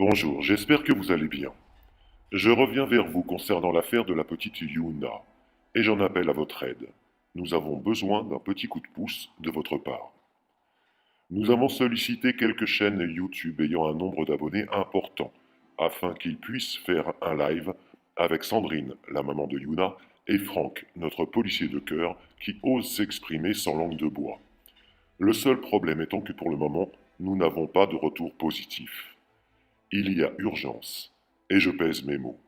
Bonjour, j'espère que vous allez bien. Je reviens vers vous concernant l'affaire de la petite Yuna, et j'en appelle à votre aide. Nous avons besoin d'un petit coup de pouce de votre part. Nous avons sollicité quelques chaînes YouTube ayant un nombre d'abonnés important, afin qu'ils puissent faire un live avec Sandrine, la maman de Yuna, et Franck, notre policier de cœur, qui ose s'exprimer sans langue de bois. Le seul problème étant que pour le moment, nous n'avons pas de retour positif. Il y a urgence, et je pèse mes mots.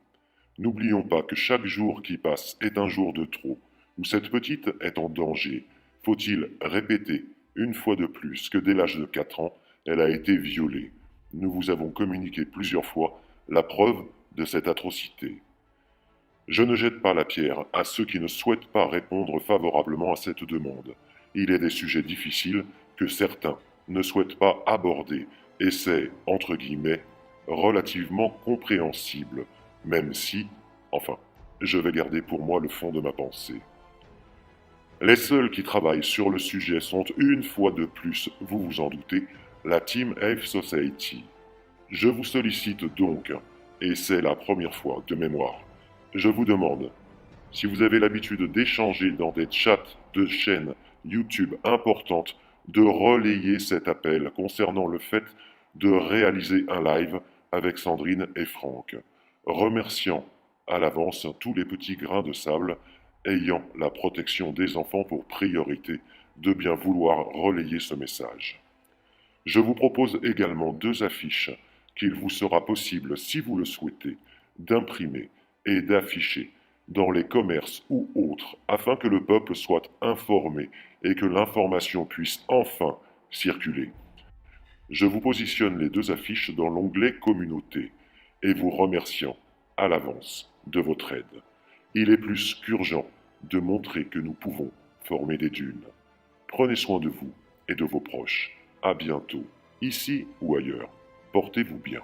N'oublions pas que chaque jour qui passe est un jour de trop, où cette petite est en danger. Faut-il répéter une fois de plus que dès l'âge de 4 ans, elle a été violée? Nous vous avons communiqué plusieurs fois la preuve de cette atrocité. Je ne jette pas la pierre à ceux qui ne souhaitent pas répondre favorablement à cette demande. Il est des sujets difficiles que certains ne souhaitent pas aborder, et c'est, entre guillemets, relativement compréhensible, même si, enfin, je vais garder pour moi le fond de ma pensée. Les seuls qui travaillent sur le sujet sont une fois de plus, vous vous en doutez, la Team F Society. Je vous sollicite donc, et c'est la première fois de mémoire, je vous demande, si vous avez l'habitude d'échanger dans des chats de chaînes YouTube importantes, de relayer cet appel concernant le fait de réaliser un live avec Sandrine et Franck, remerciant à l'avance tous les petits grains de sable ayant la protection des enfants pour priorité de bien vouloir relayer ce message. Je vous propose également 2 affiches qu'il vous sera possible, si vous le souhaitez, d'imprimer et d'afficher dans les commerces ou autres, afin que le peuple soit informé et que l'information puisse enfin circuler. Je vous positionne les 2 affiches dans l'onglet Communauté et vous remerciant à l'avance de votre aide. Il est plus qu'urgent de montrer que nous pouvons former des dunes. Prenez soin de vous et de vos proches. À bientôt, ici ou ailleurs. Portez-vous bien.